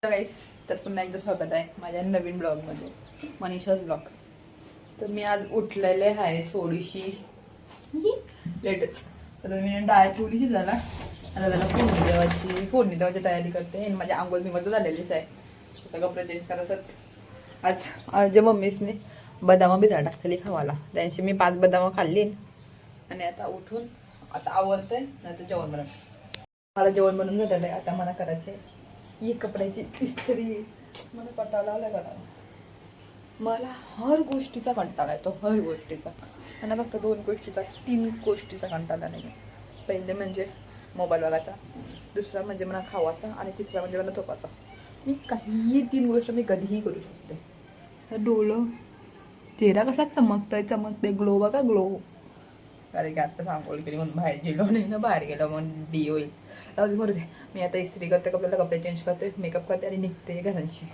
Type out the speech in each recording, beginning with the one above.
गाईस, तर पुन्हा एकदा स्वागत आहे माझ्या नवीन ब्लॉगमध्ये, मनीषाच ब्लॉग. तर मी आज उठलेले आहे थोडीशी लेटच. तर मी डाळ थोडीशी झाला आणि त्याला फोडणी देवाची तयारी करते. आणि माझ्या आंघोळ बिंगोळ तर झालेलीच आहे. आता कपडे चेंज करतात. आज मम्मीसने बदाम भिजा टाकलेली खावाला, त्यांची मी 5 बदाम खाल्ली. आणि आता उठून आता आवरतंय, नाही तर जेवण बनवते. मला जेवण बनवून झालेलं आहे. आता मला करायचे ही कपड्याची इस्त्री. मला कंटाळा आला करायला. मला हर गोष्टीचा कंटाळा येतो, हर गोष्टीचा. मला फक्त 2 गोष्टीचा, 3 गोष्टीचा कंटाळा नाही. पहिले म्हणजे मोबाईल बघायचा, दुसरा म्हणजे मला खावाचा, आणि तिसरा म्हणजे मला झोपायचा. मी काहीही 3 गोष्ट मी कधीही करू शकते. डोळं, चेहरा कसा चमकते, ग्लो बघा, ग्लो. कारण की आता सांगोल केली म्हणून बाहेर गेलो नाही ना, बाहेर गेलो म्हणून डी होईल. बरोबर दे. मी आता इस्त्री करते, कपडे चेंज करते, मेकअप करते आणि निघते घरांशी.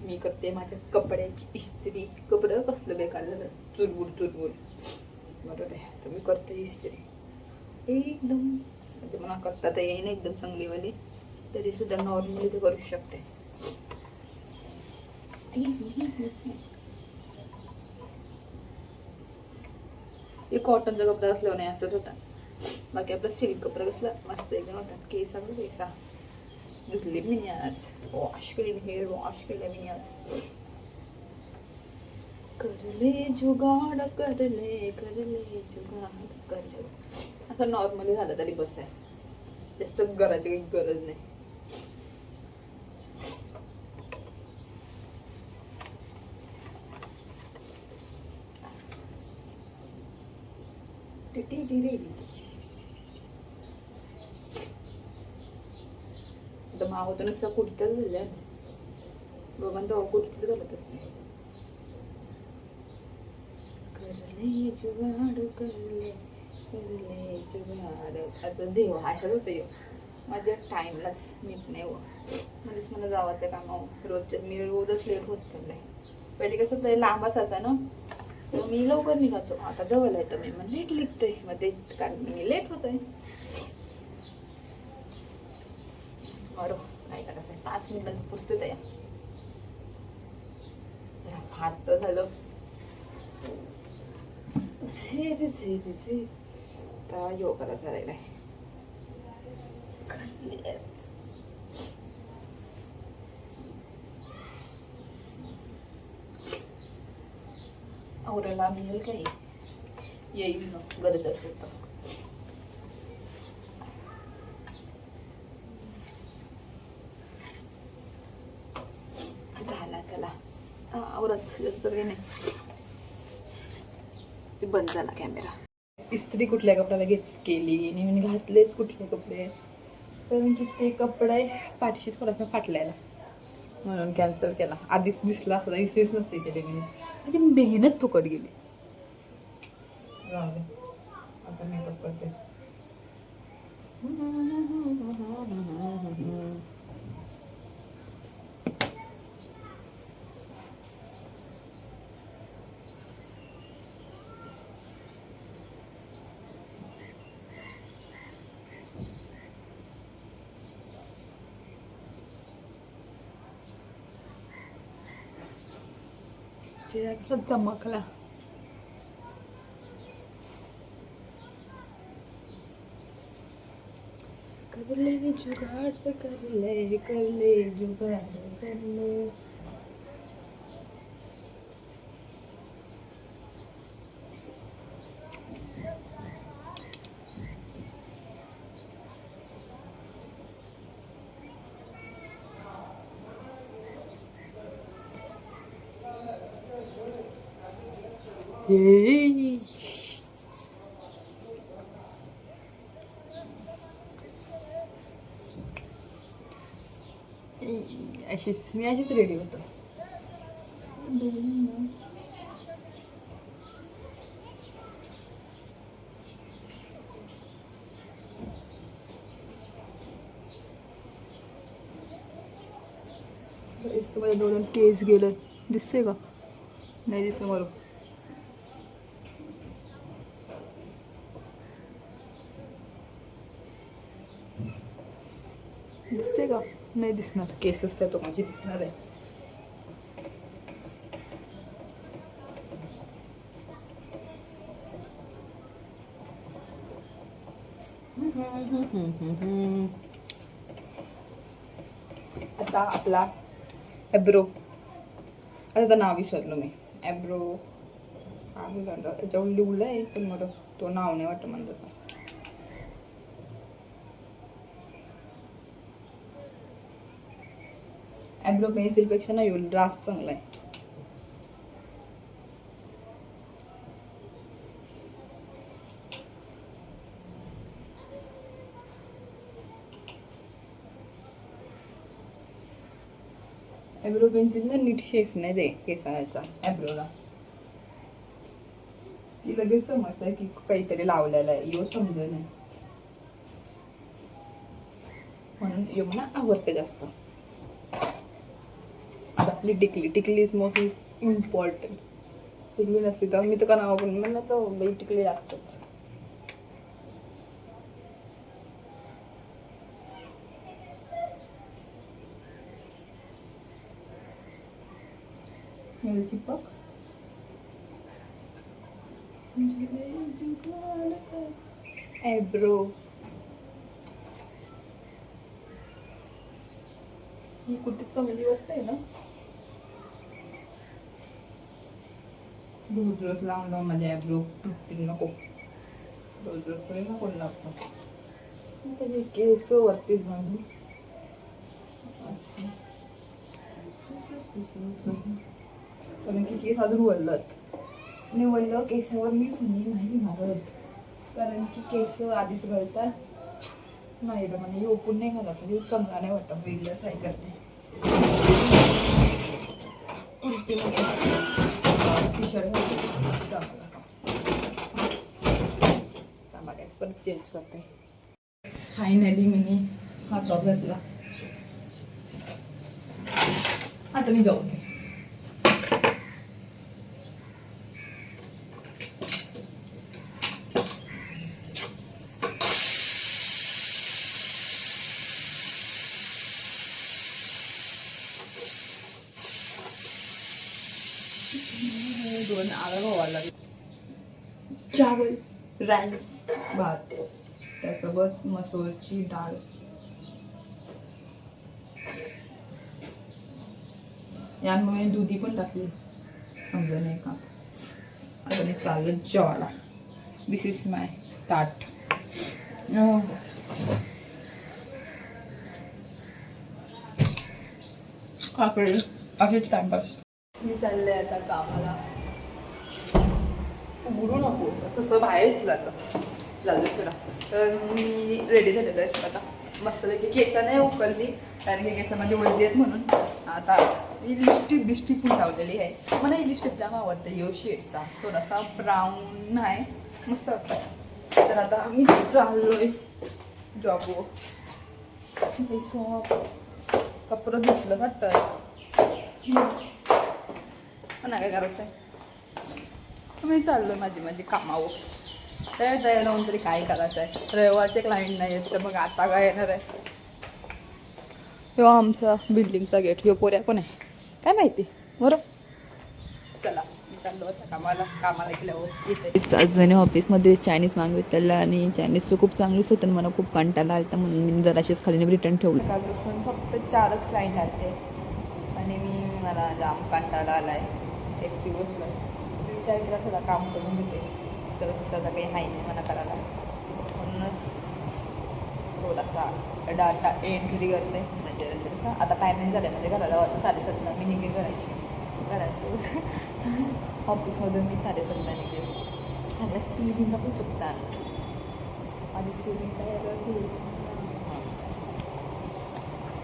मी करते माझ्या कपड्याची इस्त्री. कपडं कसलं बेकार झालं, चुरबुर. बरोबर आहे. तर मी करते इस्त्री एकदम, म्हणजे मला करता तर येईन एकदम चांगलीवाली, तरी सुद्धा नॉर्मली ते करू शकते. हे कॉटनचा कपडा असल्यावर नाही असत होता. बाकी आपलं सिल्क कपडा कसला मस्त एकदम होता. केसा धुतले मी आज, वॉश केले, हेअर वॉश केले मी आज. करले जुगाड करले जुगाड करले. असं नॉर्मली झालं तरी बस आहे, जास्त करायची काही गरज नाही. तर मावतं नुसतं कुर्त्याच झाल्या बघा, तो कुर्तीच घालत असते. करले जुगाड करले जुगाड. आता देवा असंच होतं माझ्या टाइमलाच नीट नाही हो. मध्येच मला जावाचं काम रोजच्या, मी रोजच लेट होत चाललंय. पहिले कसं ते लांबच असा ना, मग मी लवकर निघायचो. आता जवळ आहे तर मी मग लेट लिखते, मग ते कारण मी लेट होतोय. बरं काय करायचं, 5 मिनिटांचं पुस्तक आहे. हात तर झालं झेप आता योगाला चालायला आहे. आवरायला मिळेल काही, येईल ना गरज असेल तर. झाला चला आवरच, जास्त काही नाही. बंद झाला कॅमेरा. इस्त्री कुठल्या कपड्याला केली आणि मी घातलेत कुठले कपडे, कारण की ते कपडे पाठशी थोडासा फाटलेला म्हणून कॅन्सल केला. आधीच दिसला असता, इस्त्रीच नसते केली मी, म्हणजे मेहनत फुकट गेली. आता मेकअप करते. कसा चमकला. करले जुगाड करले जुगाड करले. मी अशीच रेडी होतो. माझ्या डोळ्यात केस गेलं, दिसते का? नाही दिसतं बरोबर. दिसते का? नाही दिसणार, केसच त्या तोंडाची दिसणार आहे. आता आपला ॲब्रो, आता नाव विसरलो मी. ॲब्रो आहे का त्याच्यावर लिवलं आहे, पण मला तो नाव नाही वाटत मला त्याचा. ॲब्रो पेन्सिलपेक्षा ना जास्त चांगला आहे. ॲब्रो पेन्सिल ना नीट शेप नाही दे केसाच्या ॲब्रोला. ती लगेच समजतंय की काहीतरी लावलेलं आहे, एवढं समजत नाही. म्हणून यो मला आवडते जास्त. आता आपली टिकली, टिकली इज मोस्ट इम्पॉर्टंट. टिकली नसली तर मी तर का नाव पण मला तर बाई टिकली लागतच. चिपक ॲब्रो ही कुठे चांगली वाटतंय ना. रोज रोज लावून माझ्या ॲब्रो तुटतील नको. रोज रोज तरी ना कोण लागतो. त्याचे केस वरती बांधून असं, कारण की केस अजून वळलत आणि वळलं केसावर मी फुनी नाही मारत, कारण की केस आधीच घालतात. नाही रे म्हणजे ओपून नाही घालायचं, हे चांगला नाही वाटत. वेगळं ट्राय करते. टी शर्ट चांगला काय परत चेंज करते. फायनली मी हा टॉप घातला. आता मी जाऊते. दोन आला चावल, राईस, भात, त्यासोबत मसूरची डाळ. यामुळे दुधी पण टाकली, समजा नाही का. आता मी चाललं जेवायला. दिस इज माय ताट. काकडे असेच टाइमपास. मी चालले आता कामाला. उघडू नको तसं बाहेर जायचं जाजूसला. तर मी रेडी झालेलो आहे आता. मस्तपैकी केस नाही उकलली, कारण की केसामध्ये उलटी आहेत म्हणून. आता ही लिपस्टिक पण लावलेली आहे. मला ही लिपस्टिक जाम आवडते. यो शेडचा थोडासा ब्राऊन आहे, मस्त वाटतं. तर आता आम्ही चाललोय जॉबवर. कपडं धुतलं वाटतं, पण काय करायचं आहे. मी चाललोय माझी कामावर. त्या जाऊन तरी काय करायचं आहे. रविवारचे क्लायंट नाही आहेत, तर मग आता काय येणार आहे. तेव्हा आमचा बिल्डिंगचा गेट. ह्यो पोऱ्या पण आहे काय माहिती बरं. चला मी चाललो आता कामाला गेल्यावर येते. आज मी ऑफिसमध्ये चायनीज मागवितलं आणि चायनीजचं खूप चांगलंच होतं. मला खूप कंटाळा आला, म्हणून मी जराशीच खाली रिटर्न ठेवलं. कालपासून फक्त 4च क्लायंट आले आणि मला जाम कंटाळा आला आहे. एक दिवस विचार केला थोडा काम करून घेते, तर दुसऱ्याचा काही हाय नाही मला करायला. म्हणूनच थोडासा डाटा एंट्री करते. म्हणजे कसं आता टायमिंग झालं म्हणजे घराला आता 7:30ला मी निघेन घराची. ऑफिसमधून मी 7:30ला निघेन. सगळ्या स्पीडिंगला पण चुकतात. माझी स्पीडिंग काय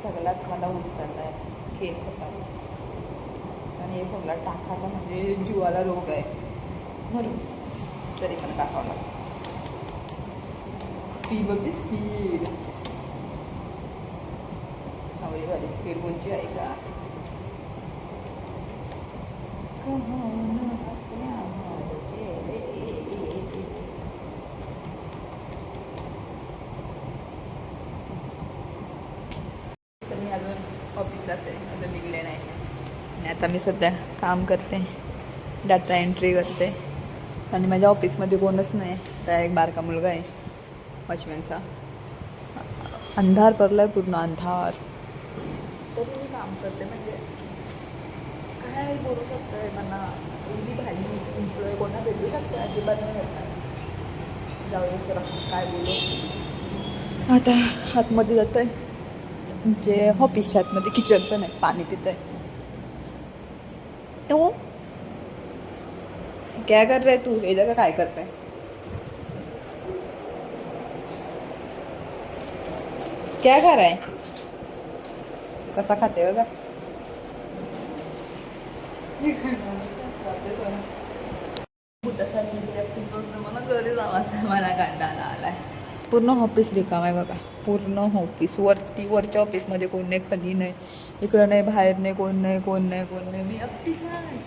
सगळाच मला होत चालला आहे. केक होता आणि हे सगळा टाकाचा म्हणजे जीवाला रोग आहे, म्हणून तरी पण टाकावं लागतं. स्पीड बघते, स्पीड नवरी वाली स्पीड कोणची आहे का. तर मी अजून ऑफिसलाच आहे, अजून निघले नाही. आणि आता मी सध्या काम करते, डाटा एंट्री करते. आणि माझ्या ऑफिसमध्ये कोणच नाही, त्या एक बारका मुलगा आहे वॉचमॅनचा. अंधार पडला आहे, पूर्ण अंधार. तरी मी काम करते. म्हणजे काय बोलू शकतोय, मला एवढी भारी एम्प्लॉय कोणा भेटू शकते? अजिबात नाही भेटणार. जाऊ दे सर, काय बोलू. आता आतमध्ये जात आहे, जे ऑफिसच्या आतमध्ये किचन पण आहे, पाणी पित आहे. तू क्या कर रहे तू? हे जगा काय करताय? क्या कर रहा है? कसा खाते बघा. मला घरी जावायचं, मला कंटाळा आलाय. पूर्ण ऑफिस रिकाम आहे बघा, पूर्ण ऑफिस. वरच्या ऑफिसमध्ये कोण नाही, खाली नाही, इकडं नाही, बाहेर नाही, कोण नाही, कोण नाही, कोण नाही. मी एकटीच आहे.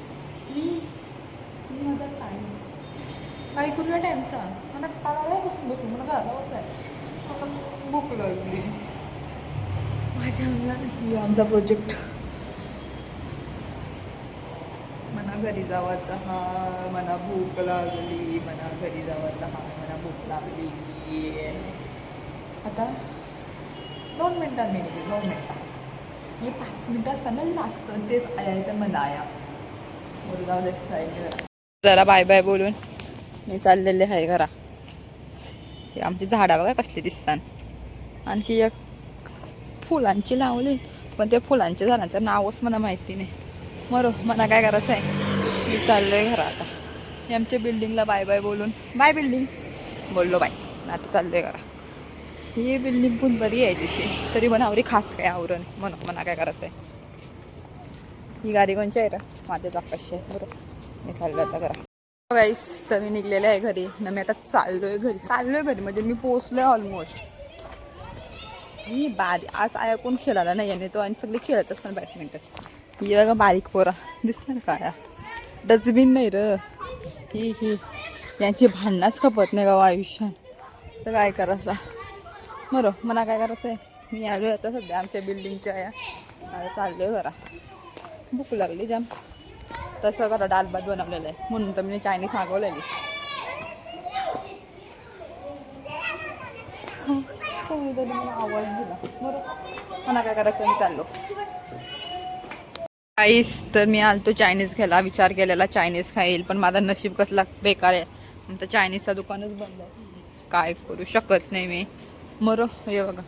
मी माझा टाईम काय करूया टाईमचा? मला काढायला बसून मला घालावंच आहे. मला भूक लागली माझ्या अंगाला. आमचा प्रोजेक्ट. मला घरी जावायचं हा, मला भूक लागली, मला घरी जावायचं हा, मला भूक लागली. आता 2 मिनटांनी निघेल, 2 मिनटात. हे 5 मिनटं असताना जास्त तेच आया तर मला आया मुलगा जरा बाय बाय बोलून मी चाललेले आहे घरा. हे आमची झाडं बघा कसली दिसतात. आमची एक फुलांची लावली, पण त्या फुलांच्या झाडांचं नावच मला माहिती नाही. मला काय करायचं आहे, मी चाललो आहे घरा आता. हे आमच्या बिल्डिंगला बाय बाय बोलून, बाय बिल्डिंग बोललो बाय. आता चाललो आहे घरा. ही बिल्डिंग पण बरी आहे तशी, तरी मनावरी खास काय आवरण म्हणून मला काय करायचं आहे. ही गाडी कोणची आहे रा? माझ्या चाकाशी आहे. बरोबर, मी चाललो आता घरा. गाईस, तर मी निघलेले आहे घरी ना. मी आता चाललोय घरी म्हणजे मी पोहोचलोय ऑलमोस्ट. ही आज आया कोण खेळायला नाही आहे तो, आणि सगळे खेळत असतात बॅडमिंटन. ही बघा बारीक पोरा दिसत ना काय, डस्टबिन नाही र ही. यांची भांडणाच खपत नाही गावा आयुष्यात. तर काय करायचं मला काय करायचं आहे. मी आलो आता सध्या आमच्या बिल्डिंगच्या या चाललोय घरा. भूक लागली जाम. तसं करा डाल भात बनवलेलं आहे म्हणून तर मी चायनीज मागवलेली. मला आवाज दिला. मला काय करायचं, मी चाललो. काहीच तर मी आलतो चायनीज घ्यायला, विचार केलेला चायनीज खाईल, पण माझा नशीब कसला बेकार आहे. तर चायनीजचं दुकानच बंद आहे. काय करू शकत नाही मी. हे बघा,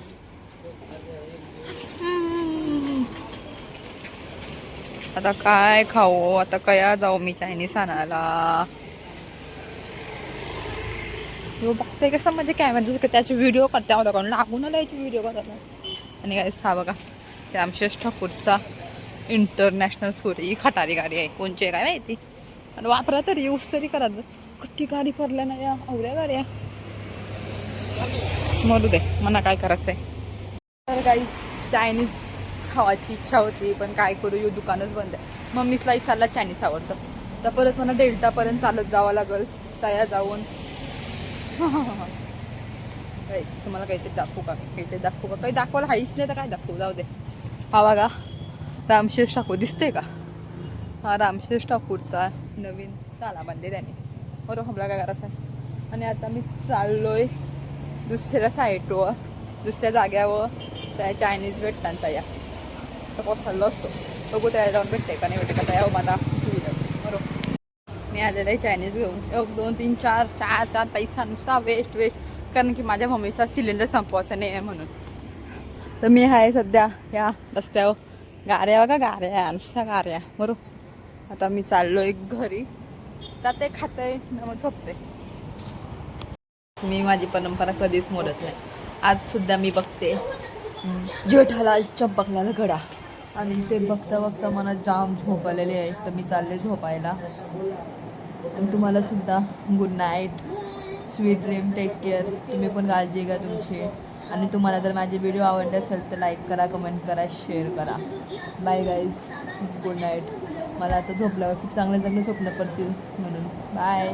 आता काय खाऊ, आता कया जाऊ मी चायनीज आणायला. बघते कसं म्हणजे कॅमेरा त्याचे व्हिडिओ करते, आवडा लागून आला याची व्हिडिओ करायला. आणि काय हा बघा, रामशेष ठाकूरचा इंटरनॅशनल फूड. ही खटारी गाडी आहे, कोणची आहे काय माहिती. आणि वापरा तरी यूज तरी करा. किती गाडी पडल्या ना या अवऱ्या गाड्या. मरू दे, मला काय करायचं आहे. तर काही चायनीज खावायची इच्छा होती, पण काय करू, यो दुकानच बंद आहे. मम्मीला इथला चायनीज आवडतं. तर परत मला डेल्टापर्यंत चालत जावं लागेल, तया जाऊन. तुम्हाला काहीतरी दाखवू का, काही दाखवायला हाईच नाही तर काय दाखवू, जाऊ दे. हा बघा, रामशेष ठाकूर दिसते का? हा रामशेष ठाकूरचा नवीन ताला बांधले त्याने. बरोबर, आपला काय करायचं आहे. आणि आता मी चाललोय दुसऱ्या साईडवर, दुसऱ्या जाग्यावर. त्या चायनीज भेटतात तया तर पोचायला असतो. बघू त्या जाऊन भेटते का नाही भेटते का तया माझा. बरोबर, मी आलेलं आहे चायनीज घेऊन. 1 2 3 4 पैसा नुसता वेस्ट. कारण की माझ्या मम्मीचा सिलेंडर संपवायचा नाही आहे म्हणून. तर मी आहे सध्या या रस्त्यावर. गाऱ्या बघा, गाऱ्या नुसत्या गाऱ्या. बरोबर, आता मी चाललोय घरी. तर ते खाते मग झोपते. मी माझी परंपरा कधीच मोडत नाही. आज सुद्धा मी बघते जेठालाल चंपकलाल गडा, आणि ते बघता मला जाम झोप आलेले आहे. तर मी चालले झोपायला. आणि तुम्हाला सुद्धा good night, sweet dream, take care. तुम्ही पण काळजी घ्या तुमची. आणि तुम्हाला जर माझे व्हिडिओ आवडले असेल तर लाईक करा, कमेंट करा, शेअर करा. Bye guys, good night. मला आता झोपल्यावर खूप चांगले स्वप्न पडतील म्हणून बाय.